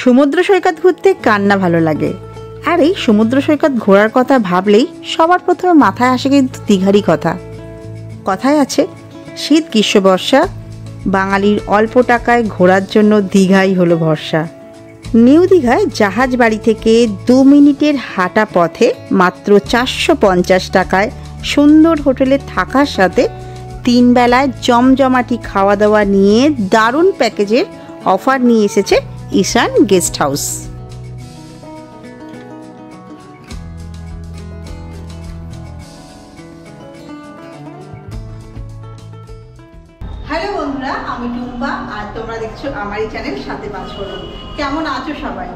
সমুদ্র সৈকত ঘুরতে কার না ভালো লাগে। আর এই সমুদ্র সৈকত ঘোরার কথা ভাবলেই সবার প্রথমে মাথায় আসে কিন্তু দীঘারই কথা। কথায় আছে শীত গ্রীষ্ম বর্ষা, বাঙালির অল্প টাকায় ঘোরার জন্য দীঘাই হলো ভরসা। নিউ দীঘায় জাহাজ বাড়ি থেকে 2 মিনিটের হাঁটা পথে মাত্র 450 টাকায় সুন্দর হোটেলে থাকার সাথে 3 বেলায় জমজমাটি খাওয়া দাওয়া নিয়ে দারুণ প্যাকেজের অফার নিয়ে এসেছে ঈশান গেস্ট হাউস। হ্যালো বন্ধুরা, আমি টুম্পা আর তোমরা দেখছো আমারই চ্যানেল সাথে পাঁচ ফোড়ন। কেমন আছো সবাই?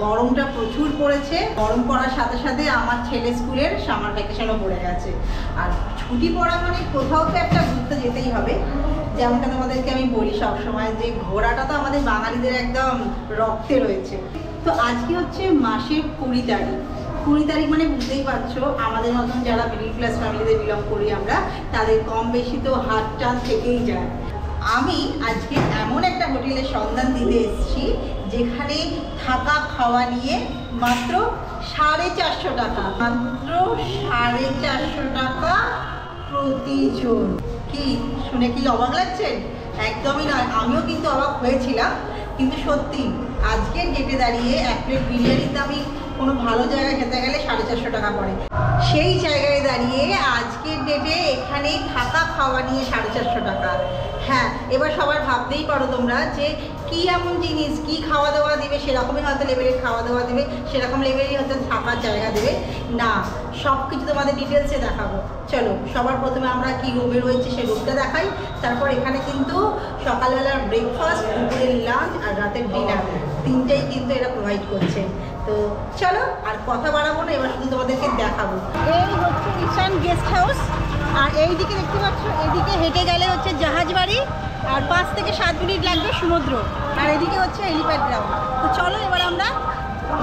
গরমটা প্রচুর পড়েছে। গরম পড়ার সাথে সাথে আমার ছেলে স্কুলের সামার ভ্যাকেশনও পড়ে গেছে। আর ছুটি পড়া মানে কোথাও তো একটা ঘুরতে যেতেই হবে। যেমনটা তোমাদেরকে আমি বলি সবসময় যে ঘোরাটা তো আমাদের বাঙালিদের একদম রক্তে রয়েছে। তো আজকে হচ্ছে মাসের 20 তারিখ। 20 তারিখ মানে বুঝতেই পারছো, আমাদের মতন যারা মিডল ক্লাস ফ্যামিলিতে বিলং করি আমরা, তাদের কম বেশি তো হাত টান থেকেই যায়। আমি আজকে এমন একটা হোটেলের সন্ধান দিতে এসেছি যেখানে থাকা খাওয়া নিয়ে মাত্র 450 টাকা, মাত্র 450 টাকা প্রতিজন। কি শুনে কি অবাক লাগছেন? একদমই নয়, আমিও কিন্তু অবাক হয়েছিলাম। কিন্তু সত্যি আজকের ডেটে দাঁড়িয়ে এক প্লেট বিরিয়ানির দামই কোনো ভালো জায়গায় খেতে গেলে 450 টাকা পড়ে। সেই জায়গায় দাঁড়িয়ে আজকের ডেটে এখানেই থাকা খাওয়া নিয়ে 450 টাকা। হ্যাঁ, এবার সবার ভাবতেই পারো তোমরা যে কি এমন জিনিস, কি খাওয়া দাওয়া দেবে, সেরকমই হয়তো লেভেলের খাওয়া দাওয়া দেবে, সেরকম লেভেলই হয়তো থাকার জায়গা দেবে না। সব কিছু তোমাদের ডিটেলসে দেখাবো। চলো সবার প্রথমে আমরা কি রুমে রয়েছে সেই রুমটা দেখাই। তারপর এখানে কিন্তু সকালবেলার ব্রেকফাস্ট, দুপুরের লাঞ্চ আর রাতের ডিনার তিনটেই কিন্তু এরা প্রোভাইড করছে। তো চলো আর কথা বাড়াবো না, এবার শুধু তোমাদেরকে দেখাবো। এই হচ্ছে ঈশান গেস্ট হাউস। আর এই দিকে দেখতে পাচ্ছ, এদিকে হেঁটে গেলে হচ্ছে জাহাজ বাড়ি, আর 5 থেকে 7 মিনিট লাগবে সমুদ্র। আর এদিকে হচ্ছে হেলিপ্যাড গ্রাউন্ড। তো চলো এবার আমরা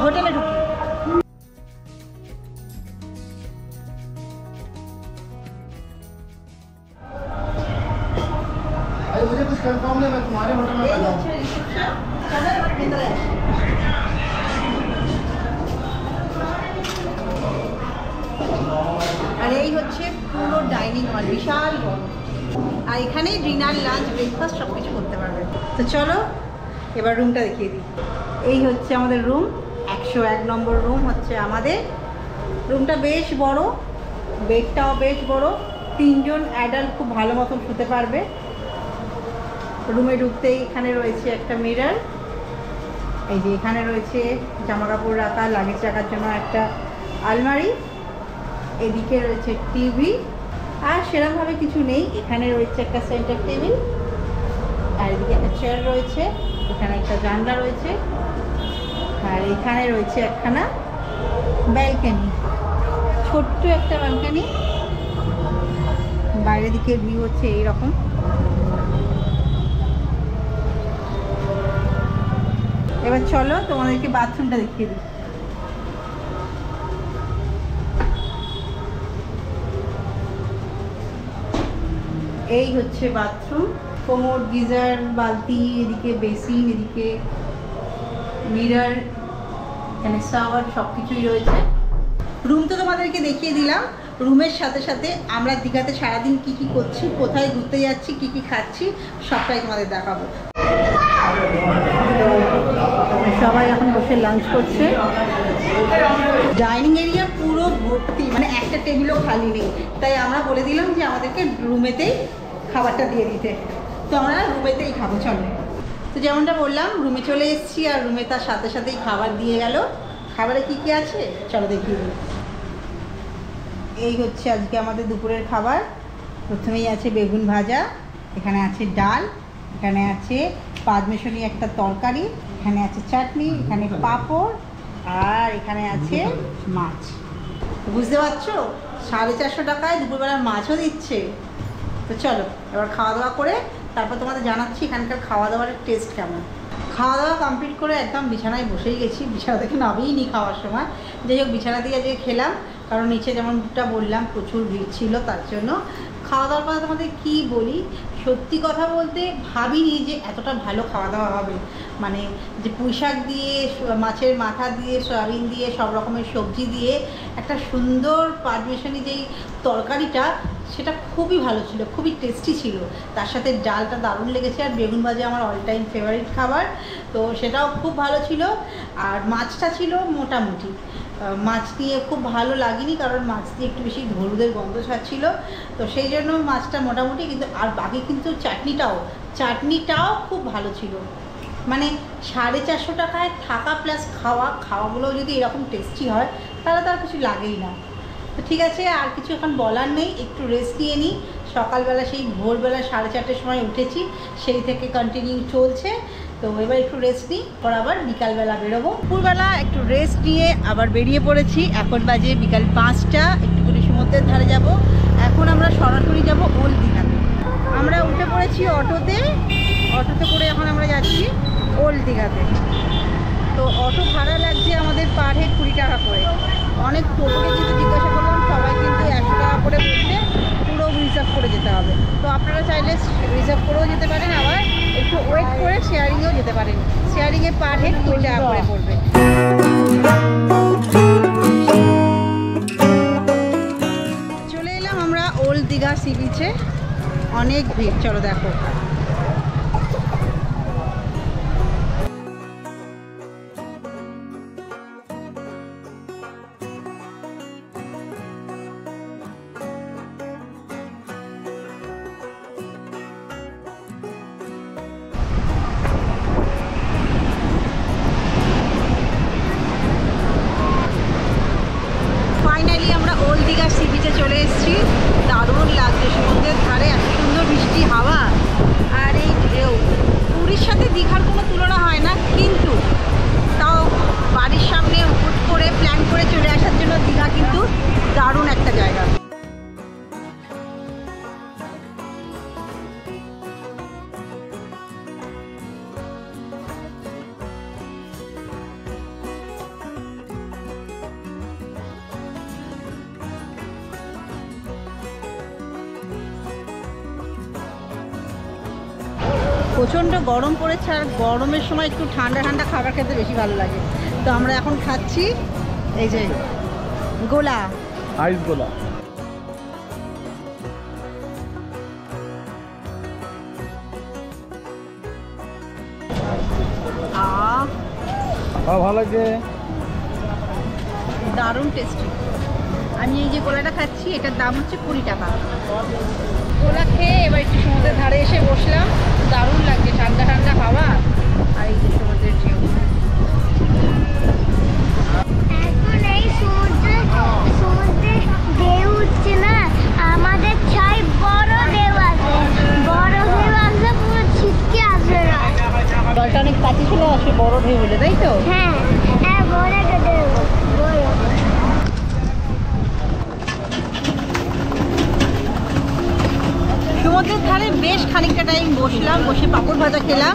হোটেলে ঢুকি। मुझे कुछ कंफर्म नहीं, मैं तुम्हारे होटल में आ जाऊँ। আর এই হচ্ছে পুরো ডাইনিং হল, বিশাল বড়। আর এখানে ডিনার লাঞ্চ ব্রেকফাস্ট সব কিছু করতে পারবে। তো চলো এবার রুমটা দেখিয়ে দিই। এই হচ্ছে আমাদের রুম, 101 নম্বর রুম হচ্ছে আমাদের। রুমটা বেশ বড়, বেডটাও বেশ বড়, 3 জন অ্যাডাল্ট খুব ভালো মতন শুতে পারবে। রুমে ঢুকতেই এখানে রয়েছে একটা মিরর, এই যে এখানে রয়েছে জামা কাপড় রাখা, লাগেজ রাখার জন্য একটা আলমারি, এদিকে রয়েছে টিভি। আর সেরকমভাবে কিছু নেই, এখানে রয়েছে একটা সেন্টার টেবিল, আর এদিকে একটা চেয়ার রয়েছে, এখানে একটা জানলা রয়েছে, আর এখানে রয়েছে একখানা ব্যালকনি, ছোট্ট একটা ব্যালকনি। বাইরের দিকে ভিউ হচ্ছে এইরকম। এবার চলো তোমাদেরকে বাথরুমটা দেখিয়ে দিই। এই হচ্ছে বাথরুম, কোমোড, গিজার, বালতি, এদিকে বেসিন, এদিকে মিরর, এখানে শাওয়ার, সব কিছুই রয়েছে। রুম তো তোমাদেরকে দেখিয়ে দিলাম। রুমের সাথে সাথে আমরা দীঘাতে সারাদিন কি কি করছি, কোথায় ঘুরতে যাচ্ছি, কি কি খাচ্ছি, সবটাই তোমাদের দেখাবো। সবাই এখন বসে লাঞ্চ করছে। ডাইনিং এরিয়া পুরো ভর্তি, মানে একটা টেবিলও খালি নেই। তাই আমরা বলে দিলাম যে আমাদেরকে রুমেতেই খাবারটা দিয়ে দিতে। তো আমরা রুমেতেই খাবো। চলো, তো যেমনটা বললাম রুমে চলে এসেছি, আর রুমে তার সাথে সাথেই খাবার দিয়ে গেল। খাবারে কি কি আছে চলো দেখিয়ে দিই। এই হচ্ছে আজকে আমাদের দুপুরের খাবার। প্রথমেই আছে বেগুন ভাজা, এখানে আছে ডাল, এখানে আছে পাঁচমেশনি একটা তরকারি, এখানে আছে চাটনি, এখানে পাঁপড়, আর এখানে আছে মাছ। বুঝতে পারছো 450 টাকায় দুপুরবেলার মাছও দিচ্ছে। তো চলো এবার খাওয়া দাওয়া করে তারপর তোমাদের জানাচ্ছি এখানকার খাওয়া দাওয়ার টেস্ট কেমন। খাওয়া দাওয়া কমপ্লিট করে একদম বিছানায় বসেই গেছি, বিছানা থেকে নামিই নি খাওয়ার সময়। যাই হোক বিছানা দিয়ে আজকে খেলাম, কারণ নিচে যেমনটা বললাম প্রচুর ভিড় ছিল, তার জন্য। খাওয়া দাওয়ার কথা তোমাদের কী বলি, সত্যি কথা বলতে ভাবিনি যে এতটা ভালো খাওয়া দাওয়া হবে। মানে যে পুঁইশাক দিয়ে, মাছের মাথা দিয়ে, সয়াবিন দিয়ে, সব রকমের সবজি দিয়ে একটা সুন্দর পাঁচমেশানি যেই তরকারিটা, সেটা খুবই ভালো ছিল, খুবই টেস্টি ছিল। তার সাথে ডালটা দারুণ লেগেছে, আর বেগুন ভাজা আমার অল টাইম ফেভারিট খাবার, তো সেটাও খুব ভালো ছিল। আর মাছটা ছিল মোটামুটি, মাছ দিয়ে খুব ভালো লাগেনি, কারণ মাছ দিয়ে একটু বেশি হলুদের গন্ধ ছাড়ছিল, তো সেই জন্য মাছটা মোটামুটি। কিন্তু আর বাকি কিন্তু চাটনিটাও খুব ভালো ছিল। মানে 450 টাকায় থাকা প্লাস খাওয়াগুলো যদি এরকম টেস্টি হয় তাহলে তার কিছু লাগেই না। তো ঠিক আছে, আর কিছু এখন বলার নেই, একটু রেস্ট নিয়ে নিই। সকালবেলা সেই ভোরবেলা 4:30টার সময় উঠেছি, সেই থেকে কন্টিনিউ চলছে। তো এবার একটু রেস্ট নিই, পর আবার বিকালবেলা বেরোবো। দুপুরবেলা একটু রেস্ট নিয়ে আবার বেরিয়ে পড়েছি। এখন বাজে বিকাল 5টা, একটুখানি সমুদ্রের ধারে যাব। এখন আমরা সরাসরি যাব ওল্ড দীঘাতে। আমরা উঠে পড়েছি অটোতে করে এখন আমরা যাচ্ছি ওল্ড দীঘাতে। তো অটো ভাড়া লাগছে আমাদের পার হেড 20 টাকা করে। অনেক টোটোকে কিন্তু জিজ্ঞাসা করলাম, সবাই কিন্তু 100 টাকা করে বলছে, পুরো রিজার্ভ করে যেতে হবে। তো আপনারা চাইলে রিজার্ভ করেও যেতে পারেন, আবার একটু ওয়েট করে শেয়ারিংয়েও যেতে পারেন। শেয়ারিংয়ে পার হেড 20 টাকা করে পড়বে। চলে এলাম আমরা ওল্ড দীঘা সি বিচে। অনেক ভিড়, চলো দেখো। ফাইনালি আমরা ওল্ড দীঘা সি বিচে চলে এসেছি। দারুণ লাগছে, সমুদ্রের ধারে এত সুন্দর মিষ্টি হাওয়া, আর এই ঢেউ। পুরীর সাথে দীঘার কোনো তুলনা হয় না, কিন্তু তাও বাড়ির সামনে হুট করে প্ল্যান করে চলে আসার জন্য দীঘা কিন্তু দারুণ একটা জায়গা। প্রচণ্ড গরম পড়েছে, আর গরমের সময় একটু ঠান্ডা ঠান্ডা খাবার খেতে বেশি ভালো লাগে। তো আমরা এখন খাচ্ছি এই যে গোলা, आइस गोला। ভালো লাগে, দারুণ টেস্টি। আমি এই যে গোলাটা খাচ্ছি, এটার দাম হচ্ছে 20 টাকা। গোলা খেয়ে এবার একটু সমুদ্রের ধারে এসে বসলাম। দারুণ লাগছে, ঠান্ডা ঠান্ডা হাওয়া, আর এই যে সমুদ্রের ঢেউ। এখন এই সমুদ্রে ঢেউ উঠছে না, আমাদের ছাই বড় ঢেউ আছে, পুরো ছিটকে আসবে না। জলটা অনেক কাছে চলে আসে বড় ঢেউ হলে, তাই তো? হ্যাঁ হ্যাঁ, বড় একটা ঢেউ, বড়। সমুদ্রের ধারে বেশ খানিকটা টাইম বসলাম, বসে পাঁপড় ভাজা খেলাম।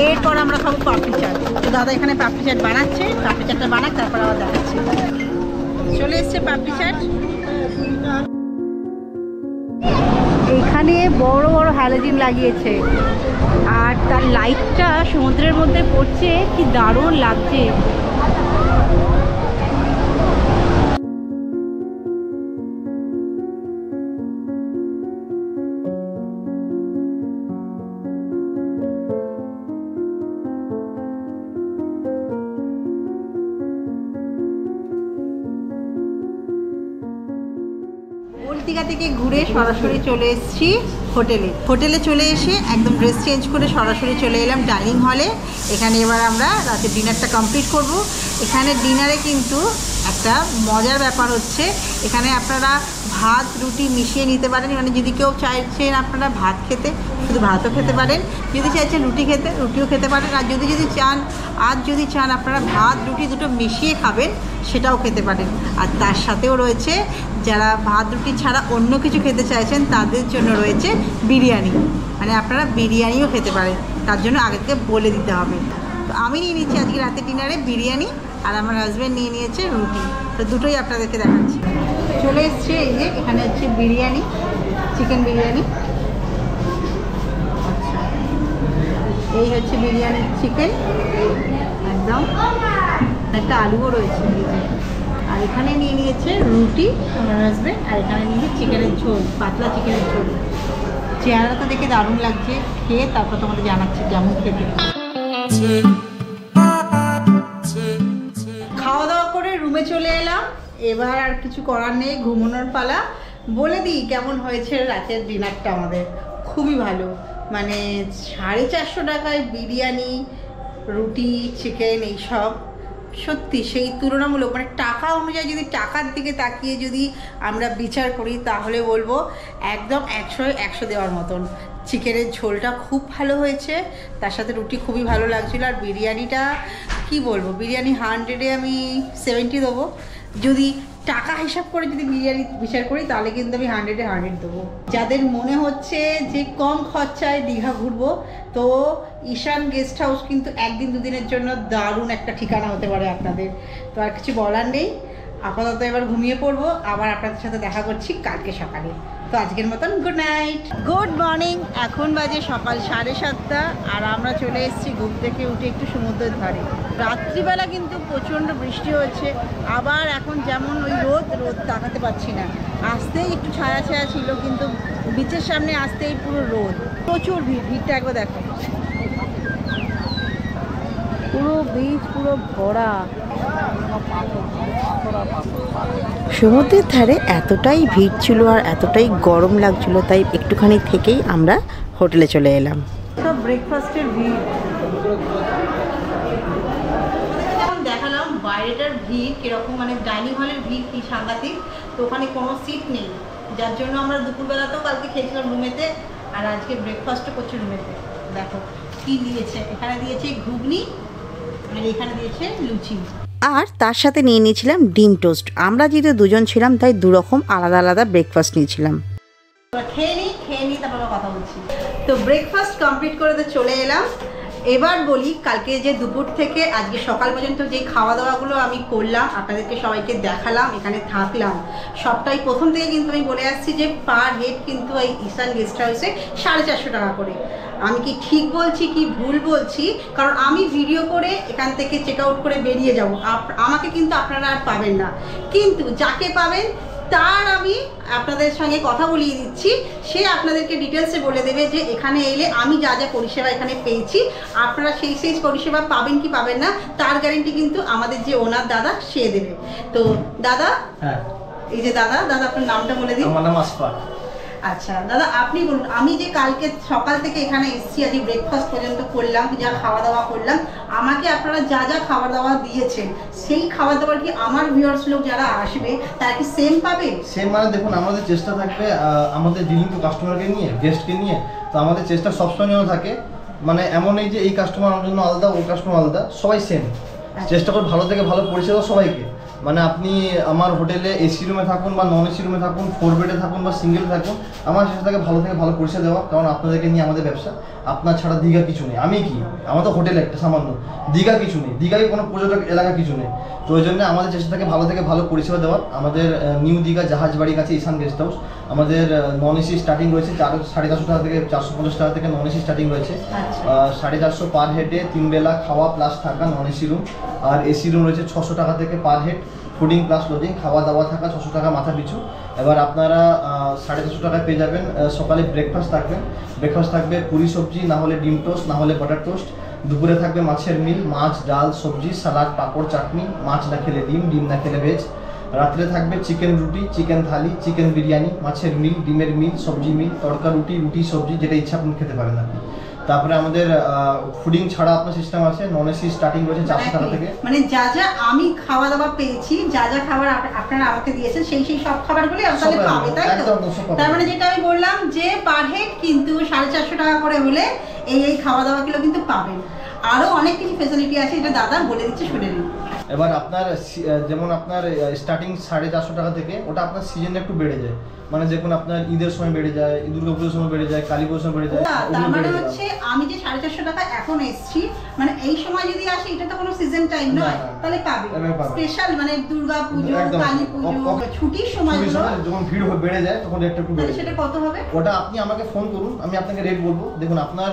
এরপর আমরা খাবো পাপড়ি চাট। তো দাদা এখানে পাপড়ি চাট বানাচ্ছে, পাপড়ি চাটটা বানাক, তারপর আবার দেখাচ্ছি। চলে এসছে পাপড়ি চাট। এখানে বড় বড় হ্যালোজিন লাগিয়েছে, আর তার লাইটটা সমুদ্রের মধ্যে পড়ছে, কি দারুণ লাগছে। দীঘা থেকে ঘুরে সরাসরি চলে এসেছি হোটেলে চলে এসে একদম ড্রেস চেঞ্জ করে সরাসরি চলে এলাম ডাইনিং হলে। এখানে এবার আমরা রাতে ডিনারটা কমপ্লিট করব। এখানে ডিনারে কিন্তু একটা মজার ব্যাপার হচ্ছে, এখানে আপনারা ভাত রুটি মিশিয়ে নিতে পারেন। মানে যদি কেউ চাইছেন আপনারা ভাত খেতে, শুধু ভাতও খেতে পারেন, যদি চাইছেন রুটি খেতে রুটিও খেতে পারেন, আর যদি চান আপনারা ভাত রুটি দুটো মিশিয়ে খাবেন, সেটাও খেতে পারেন। আর তার সাথেও রয়েছে, যারা ভাত রুটি ছাড়া অন্য কিছু খেতে চাইছেন তাদের জন্য রয়েছে বিরিয়ানি। মানে আপনারা বিরিয়ানিও খেতে পারেন, তার জন্য আগে থেকে বলে দিতে হবে। তো আমি নিয়ে নিচ্ছি আজকে রাতে ডিনারে বিরিয়ানি, আর আমার হাজব্যান্ড নিয়ে নিয়েছে রুটি। তো দুটোই আপনাদেরকে দেখাচ্ছি। চলে এসছে এই যে, এখানে হচ্ছে বিরিয়ানি, চিকেন বিরিয়ানি। এই হচ্ছে বিরিয়ানির চিকেন, একদম একটা আলুও রয়েছে। আর এখানে নিয়ে নিয়েছে রুটি আমার হাজবেন্ড, আর এখানে নিয়েছে চিকেনের ঝোল, পাতলা চিকেনের ঝোল। চেহারাটা দেখে দারুণ লাগছে, খেয়ে তারপর তোমাদের জানাচ্ছি কেমন খেতে। খাওয়া দাওয়া করে রুমে চলে এলাম, এবার আর কিছু করার নেই, ঘুমানোর পালা। বলে দিই কেমন হয়েছে রাতের ডিনারটা আমাদের, খুবই ভালো। মানে 450 টাকায় বিরিয়ানি, রুটি, চিকেন এইসব, সত্যি সেই তুলনামূলক, মানে টাকা অনুযায়ী যদি টাকার দিকে তাকিয়ে যদি আমরা বিচার করি তাহলে বলবো একদম 100 দেওয়ার মতন। চিকেনের ঝোলটা খুব ভালো হয়েছে, তার সাথে রুটি খুবই ভালো লাগছিলো। আর বিরিয়ানিটা কি বলবো, বিরিয়ানি 100-এ আমি 70 দেবো। যদি টাকা হিসাব করে যদি বিরিয়ানি বিচার করি তাহলে কিন্তু আমি 100-এ 100 দেবো। যাদের মনে হচ্ছে যে কম খরচায় দীঘা ঘুরবো, তো ঈশান গেস্ট হাউস কিন্তু 1-2 দিনের জন্য দারুণ একটা ঠিকানা হতে পারে আপনাদের। তো আর কিছু বলার নেই, আপাতত এবার ঘুমিয়ে পড়বো, আবার আপনাদের সাথে দেখা করছি কালকে সকালে। তো আজকের মতন গুড নাইট, গুড মর্নিং। এখন বাজে সকাল 7:30, আর আমরা চলে এসেছি ঘুম থেকে উঠে একটু সমুদ্রের ধারে। রাত্রিবেলা কিন্তু প্রচণ্ড বৃষ্টি হয়েছে, আবার এখন যেমন ওই রোদ তাকাতে পারছি না। আসতেই একটু ছায়া ছায়া ছিল, কিন্তু বিচের সামনে আসতেই পুরো রোদ, প্রচুর ভিড়টা একবার দেখো, পুরো বিচ পুরো ভরা। সমুদ্রের ধারে এতটাই ভিড় ছিল আর এতটাই গরম লাগছিল, তাই একটুখানি থেকেই আমরা হোটেলে চলে এলাম। সব ব্রেকফাস্টের ভিড়, যেমন দেখালাম বাইরেটার ভিড় কিরকম, মানে ডাইনিং হলের ভিড় কি সাংঘাতিক। তো ওখানে কোনো সিট নেই, যার জন্য আমরা দুপুরবেলাতেও কালকে খেয়েছিলাম রুমেতে, আর আজকে ব্রেকফাস্টও করছি রুমেতে। দেখো কি দিয়েছে, এখানে দিয়েছে ঘুগনি, আর এখানে দিয়েছে লুচি, আর তার সাথে নিয়ে নিয়েছিলাম ডিম টোস্ট। আমরা যেহেতু দুজন ছিলাম তাই দুরকম আলাদা আলাদা ব্রেকফাস্ট নিয়েছিলাম। খেয়ে নিই তারপর কথা বলছি। তো ব্রেকফাস্ট কমপ্লিট করে তো চলে এলাম। এবার বলি, কালকে যে দুপুর থেকে আজকে সকাল পর্যন্ত যে খাওয়া দাওয়াগুলো আমি করলাম, আপনাদেরকে সবাইকে দেখালাম, এখানে থাকলাম, সবটাই প্রথম থেকে কিন্তু আমি বলে আসছি যে পার হেড কিন্তু এই ঈশান গেস্ট হাউসে 450 টাকা করে। আমি কি ঠিক বলছি কি ভুল বলছি, কারণ আমি ভিডিও করে এখান থেকে চেক আউট করে বেরিয়ে যাব, আমাকে কিন্তু আপনারা আর পাবেন না। কিন্তু যাকে পাবেন তার আমি আপনাদের সঙ্গে কথা বলিয়ে দিচ্ছি, সে আপনাদেরকে ডিটেলসে বলে দেবে যে এখানে এলে আমি যা যা পরিষেবা এখানে পেয়েছি আপনারা সেই পরিষেবা পাবেন কি পাবেন না, তার গ্যারেন্টি কিন্তু আমাদের যে ওনার দাদা সে দেবে। তো দাদা, হ্যাঁ, এই যে দাদা আপনার নামটা বলে দিন। আমার নাম আসফাক। আচ্ছা দাদা, আপনি বলুন, আমি যে কালকে সকাল থেকে এখানে এসেছি, আজকে ব্রেকফাস্ট পর্যন্ত করলাম, যা খাওয়া দাওয়া করলাম, আমাকে আপনারা যা যা খাবার দাওয়া দিয়েছেন সেই খাবার দাবার কি আমার ভিউয়ার্স লোক যারা আসবে তারা কি সেম পাবে? সেম মানে দেখুন, আমাদের চেষ্টা থাকবে আমাদের ডিলিং টু কাস্টমারকে নিয়ে, গেস্টকে নিয়ে, তো আমাদের চেষ্টা সবসময় যেন থাকে, মানে এমন নেই যে এই কাস্টমার আমার জন্য আলাদা, ওই কাস্টমার আলাদা, সবাই সেম। চেষ্টা করে ভালো থেকে ভালো পরিষেবা সবাইকে। মানে আপনি আমার হোটেলে এসি রুমে থাকুন বা নন এসি রুমে থাকুন, 4 বেডে থাকুন বা সিঙ্গেলে থাকুন, আমার চেষ্টা থাকে ভালো থেকে ভালো পরিষেবা দেওয়া, কারণ আপনাদেরকে নিয়ে আমাদের ব্যবসা। আপনার ছাড়া দীঘা কিছু নেই। আমি কি, আমাদের হোটেল একটা সামান্য, দীঘা কিছু নেই, দীঘায় কোনো পর্যটক এলাকা কিছু নেই। তো ওই জন্য আমাদের চেষ্টা থাকে ভালো থেকে ভালো পরিষেবা দেওয়ার। আমাদের নিউ দীঘা জাহাজ বাড়ির কাছে ঈশান গেস্ট হাউস, আমাদের নন এসি স্টার্টিং রয়েছে 450 টাকা থেকে, 450 টাকা থেকে নন এসি স্টার্টিং রয়েছে। 450 পার হেডে 3 বেলা খাওয়া প্লাস থাকা নন এসি রুম, আর এসি রুম রয়েছে 600 টাকা থেকে per head, fooding plus lodging, খাওয়া দাওয়া থাকা 600 টাকা মাথা পিছু। এবার আপনারা 450 টাকায় পেয়ে যাবেন। সকালে ব্রেকফাস্ট থাকবে পুরি সবজি, না হলে ডিম টোস্ট, না হলে বাটার টোস্ট। দুপুরে থাকবে মাছের মিল, মাছ ডাল সবজি সালাড পাঁপড় চাটনি, মাছ না খেলে ডিম, ডিম না খেলে ভেজ। রাত্রে থাকবে চিকেন রুটি, চিকেন থালি, চিকেন বিরিয়ানি, মাছের মিল, ডিমের মিল, সবজি মিল, তড়কা রুটি, রুটি সবজি, যেটা ইচ্ছা আপনি খেতে পারেন আর কি। তারপরে আমাদের ফুডিং ছাড়া আপনার সিস্টেম আছে, নন এসি স্টার্টিং রয়েছে 400 টাকা থেকে। মানে যা যা আমি খাওয়া দাওয়া পেয়েছি, যা যা খাবার আপনারা আমাকে দিয়েছেন সেই সব খাবারগুলি আপনাদের পাবে, তাই তো? তার মানে যেটা আমি বললাম যে পার হেড কিন্তু 450 টাকা করে হলে এই খাওয়া দাওয়াগুলো কিন্তু পাবেন। আরো অনেক কিছু ফ্যাসিলিটি আছে, এটা দাদা বলে দিচ্ছে, শুনে নিন। এবার আপনার যেমন আপনার স্টার্টিং 450 টাকা থেকে, ওটা আপনার সিজনে একটু বেড়ে যায়, মানে যখন আপনার ঈদের সময় বেড়ে যায়, দুর্গাপুজোর সময় বেড়ে যায়, কালী পুজোর সময় বেড়ে যায়। তার মানে হচ্ছে আমি যে 450 টাকা এখন এসেছি, মানে এই সময় যদি আসি, এটা তো কোনো সিজন টাইম নয়, তাহলে পাবে স্পেশাল, মানে দুর্গা পুজো, কালী পুজো, ছুটির সময় যখন ভিড় বেড়ে যায় তখন রেটটা একটু বেড়ে যায়। সেটা কত হবে? ওটা আপনি আমাকে ফোন করুন, আমি আপনাকে রেট বলবো। দেখুন আপনার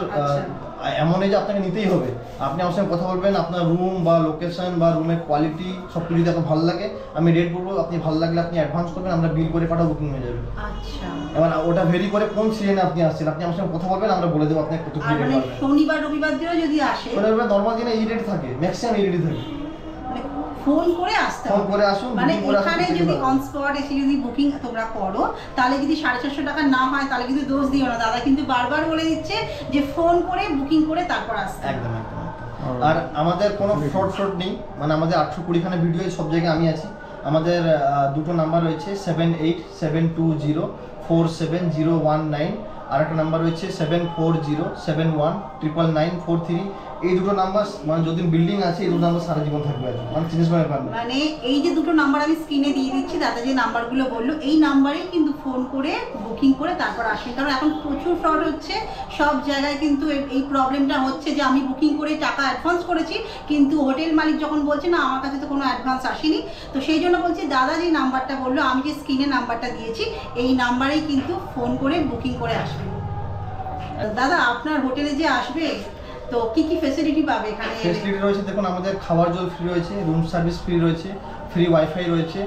এমন এই যে আপনাকে নিতেই হবে। আপনি আমার সঙ্গে কথা বলবেন, আপনার রুম বা লোকেশন বা রুমের কোয়ালিটি সব কিছু যদি আপনার ভালো লাগে আমি রেট বলবো, আপনি ভালো লাগলে আপনি অ্যাডভান্স করবেন, আমরা বিল করে পাঠাবো, বুকিং হয়ে যাবে। আচ্ছা, এবার ওটা ভেরি করে কোন সিজনে আপনি আসছেন, আপনি আমার সঙ্গে কথা বলবেন, আমরা বলে দেবো আপনি কত আর রেট মানে পাবেন। শনিবার রবিবার দিনও যদি আসে, শনিবার নর্মাল দিনে এই রেট থাকে, ম্যাক্সিমাম এই রেটই থাকে। মানে ফোন করে আসতে ফোন হবে। করে আসুন, মানে booking করে আসুন, এখানে ticket যদি পাবেন। অন স্পট এসে যদি বুকিং তোমরা করো, তাহলে যদি 450 টাকা না হয় তাহলে কিন্তু দোষ দিও না। দাদা কিন্তু বারবার বলে দিচ্ছে যে ফোন করে বুকিং করে তারপর আসতে। একদম একদম। আর আমাদের কোনো ফ্রড নেই, মানে আমাদের 820খানা ভিডিও সব জায়গায় আমি আছি। আমাদের দুটো নাম্বার রয়েছে 7872047019, আর একটা নাম্বার রয়েছে 7407199943। এই দুটো নাম্বার মানে যদি বিল্ডিং আছে এই দুটো নাম্বার সারা জীবন থাকবে, আর মানে চেঞ্জ করে পারবে। মানে এই যে দুটো নাম্বার আমি স্ক্রিনে দিয়ে দিচ্ছি, দাদা যে নাম্বারগুলো বললো এই নাম্বারেই কিন্তু ফোন করে বুকিং করে তারপর আসবেন। কারণ এখন প্রচুর ফ্রড হচ্ছে সব জায়গায়, কিন্তু এই প্রবলেমটা হচ্ছে যে আমি বুকিং করে টাকা অ্যাডভান্স করেছি, কিন্তু হোটেল মালিক যখন বলছে না আমার কাছে তো কোনো অ্যাডভান্স আসেনি, তো সেই জন্য বলছি দাদা যে নাম্বারটা বললো, আমি যে স্ক্রিনে নাম্বারটা দিয়েছি এই নাম্বারেই কিন্তু ফোন করে বুকিং করে আসবেন। দাদা আপনার হোটেলে যে আসবে তো কি কি ফ্যাসিলিটি পাবে এখানে? ফ্যাসিলিটি রয়েছে দেখুন, আমাদের খাবার জল ফ্রি রয়েছে, রুম সার্ভিস ফ্রি রয়েছে, ফ্রি ওয়াইফাই রয়েছে,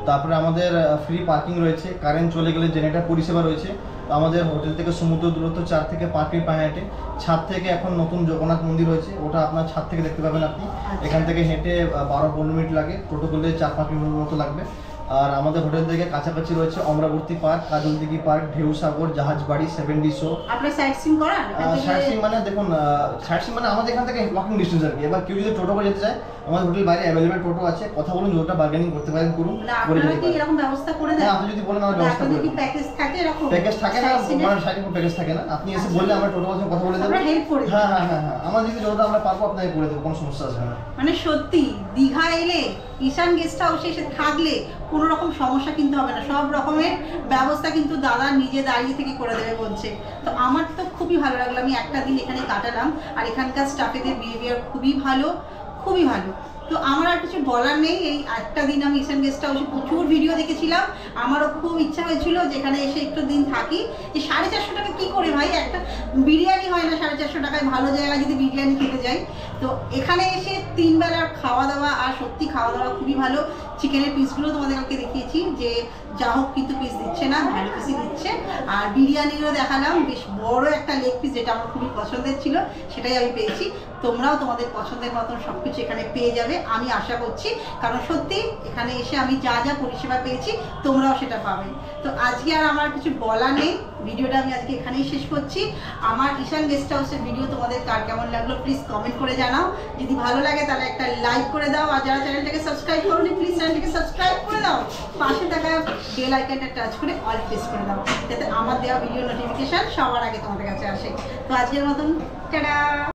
তারপরে আমাদের ফ্রি পার্কিং রয়েছে, কারেন্ট চলে গেলে জেনারেটর পরিষেবা রয়েছে। আমাদের হোটেল থেকে সমুদ্র দূরত্ব 4 থেকে 5 মিনিট পায়ে হেঁটে। ছাদ থেকে এখন নতুন জগন্নাথ মন্দির হয়েছে, ওটা আপনার ছাদ থেকে দেখতে পাবেন আপনি। এখান থেকে হেঁটে 12-15 মিনিট লাগে, টোটো করলে 4-5 মিনিট মতো লাগবে। আর আমাদের হোটেল থেকে কাছাকাছি রয়েছে অমরাবতী পার্ক, কাজলদিঘি পার্ক, ঢেউ সাগর, জাহাজ বাড়ি, 7D শো। আপনার সাইট সিন করান? সাইট সিন মানে দেখুন, সাইট সিন মানে আমাদের এখান থেকে ওয়াকিং ডিস্টেন্স আর কি। এবার কেউ যদি টোটো করে যেতে চায়, আমাদের হোটেল বাইরে অ্যাভেলেবেল টোটো আছে, কথা বলুন, যতটা বার্গেনিং করতে পারেন করুন, না করে আপনারা যেতে কি পারেন। এরকম ব্যবস্থা করে দেন? হ্যাঁ, আপনি যদি বলেন আমরা ব্যবস্থা করে আপনাদের কি দেব। প্যাকেজ থাকে এরকম? প্যাকেজ থাকে না, Sightseeing এর? মানে সাইড কোনো প্যাকেজ থাকে না, আপনি এসে বললে আমরা টোটো বলতে কথা বলে দেবো। আমরা হেল্প করে দিই। হ্যাঁ হ্যাঁ হ্যাঁ হ্যাঁ, আমার যদি যতটা আমরা পারবো আপনাকে করে দেবো, কোনো সমস্যা আসবে না। মানে সত্যি দীঘা এলে ঈশান গেস্ট হাউসে এসে থাকলে কোনো রকম সমস্যা কিন্তু হবে না, সব রকমের ব্যবস্থা কিন্তু দাদা নিজে দাঁড়িয়ে থেকে করে দেবে বলছে। তো আমার তো খুবই ভালো লাগলো, আমি একটা দিন এখানে কাটালাম, আর এখানকার স্টাফেদের বিহেভিয়ার খুবই ভালো, খুবই ভালো। তো আমার আর কিছু বলার নেই। এই একটা দিন আমি ঈশান গেস্ট হাউসে প্রচুর ভিডিও দেখেছিলাম, আমারও খুব ইচ্ছা হয়েছিল যেখানে এসে একটু দিন থাকি। যে 450 টাকা কী করে ভাই, একটা বিরিয়ানি হয় না 450 টাকায়? ভালো জায়গায় যদি বিরিয়ানি খেতে যাই, তো এখানে এসে 3 বেলার খাওয়া দাওয়া, আর সত্যি খাওয়া দাওয়া খুবই ভালো। চিকেনের পিসগুলো তোমাদের কালকে দেখিয়েছি যে যা হোক কিন্তু পিস দিচ্ছে না, ভালো পিসই দিচ্ছে। আর বিরিয়ানিরও দেখালাম, বেশ বড় একটা লেগ পিস, যেটা আমার খুবই পছন্দের ছিল, সেটাই আমি পেয়েছি। তোমরাও তোমাদের পছন্দের মতন সব কিছু এখানে পেয়ে যাবে আমি আশা করছি, কারণ সত্যি এখানে এসে আমি যা যা পরিষেবা পেয়েছি তোমরাও সেটা পাবে। তো আজকে আর আমার কিছু বলা নেই, ভিডিওটা আমি আজকে এখানেই শেষ করছি। আমার ঈশান গেস্ট হাউসের ভিডিও তোমাদের কার কেমন লাগলো প্লিজ কমেন্ট করে জানাও। যদি ভালো লাগে তাহলে একটা লাইক করে দাও, আর যারা চ্যানেলটাকে সাবস্ক্রাইব করোনি প্লিজ চ্যানেলটাকে সাবস্ক্রাইব করে দাও, পাশে থাকা বেল আইকনটা টাচ করে অল প্রেস করে দাও, যাতে আমার দেওয়া ভিডিও নোটিফিকেশন সবার আগে তোমাদের কাছে আসে। তো আজকের মতন টাটা।